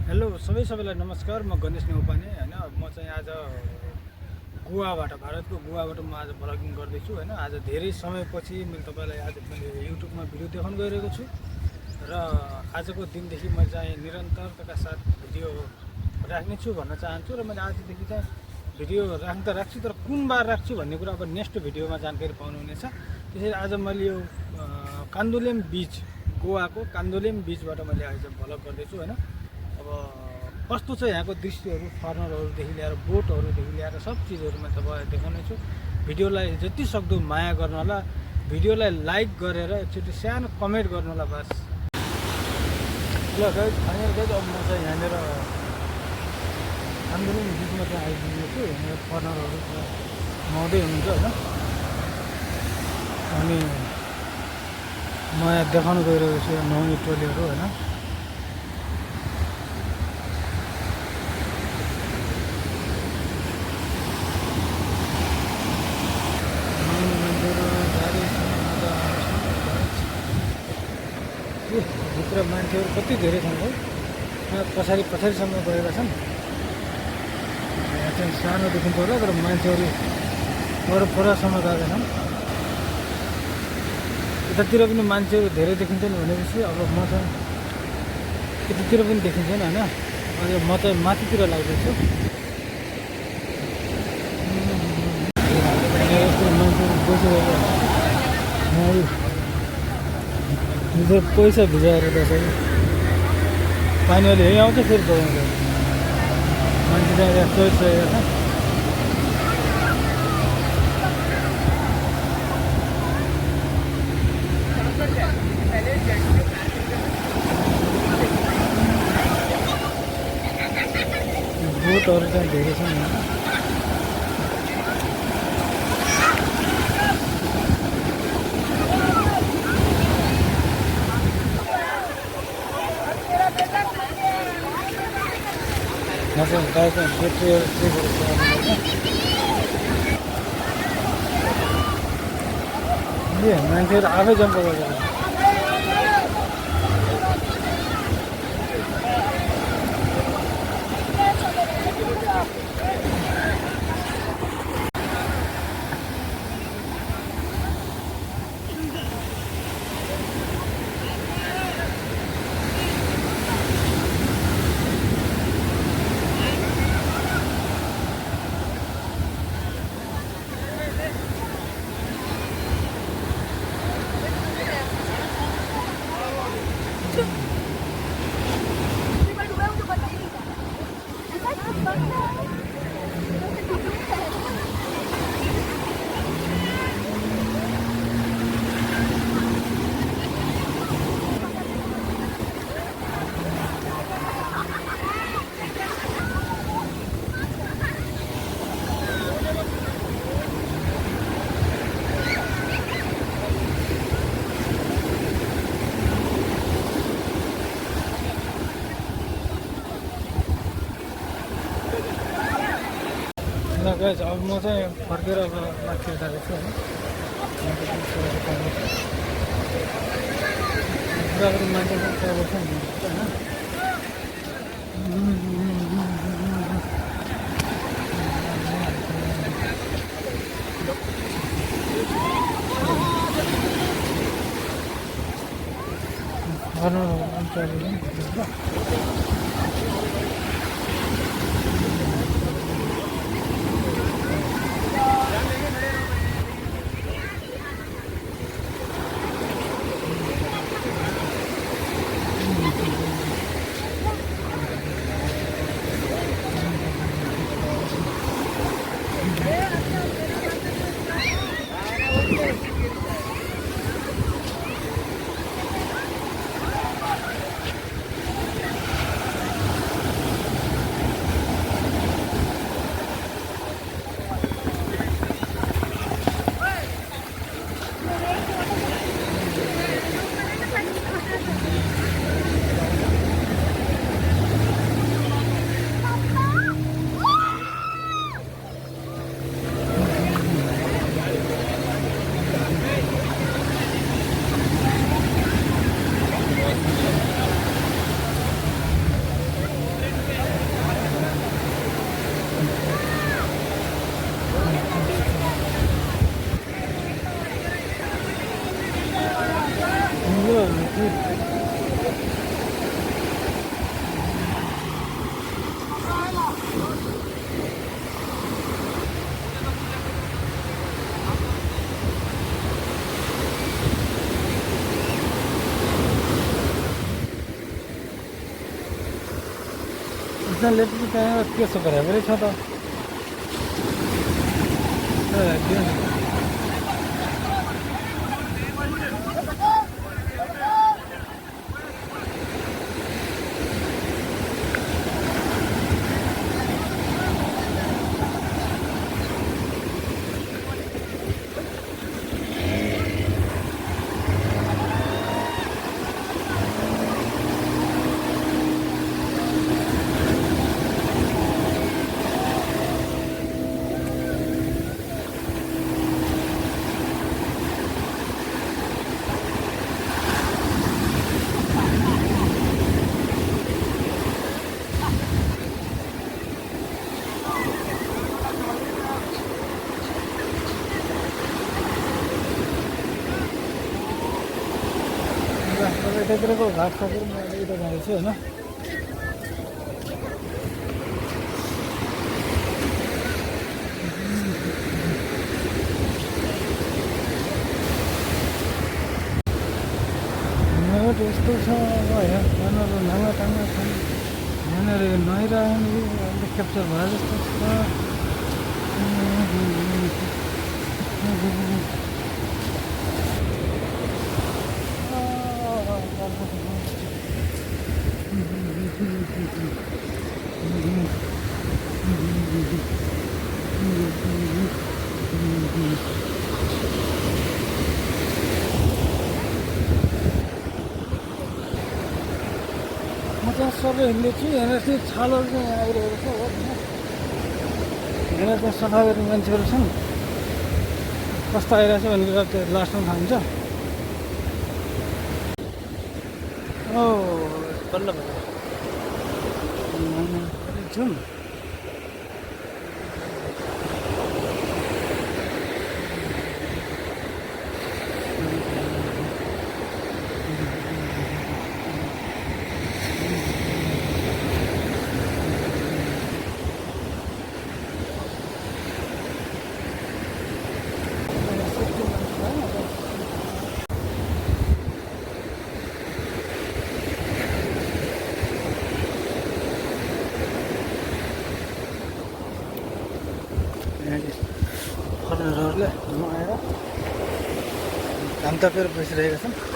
Hello सबैलाई नमस्कार। म गणेश नेउपाने हैन। म चाहिँ आज गोवाबाट भारतको गोवाबाट म आज भ्लगिङ गर्दैछु हैन। आज धेरै समयपछि मैले युट्युबमा भिडियो देखाउन गइरहेको छु र आजको दिनदेखि म चाहिँ निरन्तरताका साथ भिडियो राख्नेछु भन्न चाहन्छु र मैले आजदेखि चाहिँ भिडियो राख्छु, तर कुन बार राख्छु भन्ने कुरा अब नेक्स्ट भिडियोमा जानकारी पाउनुहुनेछ। त्यसैले आज मैले यो कान्दोलेम बीच, गोवाको कान्दोलेम बीचबाट मैले आज भ्लग गर्दैछु हैन। अब कस्तो छ यहाँको दृश्यहरू, फर्नरहरूदेखि लिएर बोटहरूदेखि लिएर सब चिजहरू म तपाईँलाई देखाउने छु। भिडियोलाई जति सक्दो माया गर्नु होला, भिडियोलाई लाइक गरेर एकचोटि सानो कमेन्ट गर्नु होला बस। ल गाइज, फाइनल गाइज, अब म चाहिँ यहाँनिर कान्दोलेम बिचमा चाहिँ आइपुगेको छु। यहाँनिर फर्नरहरू नुहाउँदै हुनुहुन्छ होइन। अनि म यहाँ देखाउनु गइरहेको छु नुहाउने टोलीहरू होइन। भित्र मान्छेहरू कति धेरै छन् है, पछाडिसम्म गएका छन्। यहाँ चाहिँ सानो देखिन्छ होला, तर मान्छेहरू परसम्म गएका छन्। यतातिर पनि मान्छेहरू धेरै देखिन्छन् भनेपछि अब म चाहिँ यतातिर पनि देखिन्छन् होइन। अहिले म चाहिँ माथितिर लाग्दैछु। मान्छेहरू बसिरहेको पैसा भिजाएर त्यसरी पानी अलि यहीँ आउँछ, फेरि दौडाउँछ। मान्छे चाहिँ यहाँ सोचिसकेको छ। बोटहरू चाहिँ धेरै छन् यहाँ। बाइक ब्याट्रीहरू चेकहरू मान्छेहरू आफै जम्प गरेर गाइज। अब म चाहिँ फर्केर अब माथि जाँदैछु होइन। पुरापुरी मान्छे पनि ट्राभल छ नि होइन। नेसनल लेभलको त्यहाँ के छ बराबरै छ त यतातिरको घाट सकेर म यता जाँदैछु होइन यस्तो छ अब होइन यहाँनिर नाङ्गाटाङ्गा छन् यहाँनिर नहिरहने क्याप्चर भए जस्तो छ म त्यहाँ सबै हिँड्दैछु यहाँनिर चाहिँ छालहरू चाहिँ यहाँ आइरहेको छ हो यहाँनिर त्यहाँ सफा गर्ने मान्छेहरू छन् कस्तो आइरहेको छ भनेर त्यो लास्टमा थाहा हुन्छ ओ बल्ल भयो जाउँ फरेनरहरूले नुहाएर घाम तापेर बसिरहेका छन्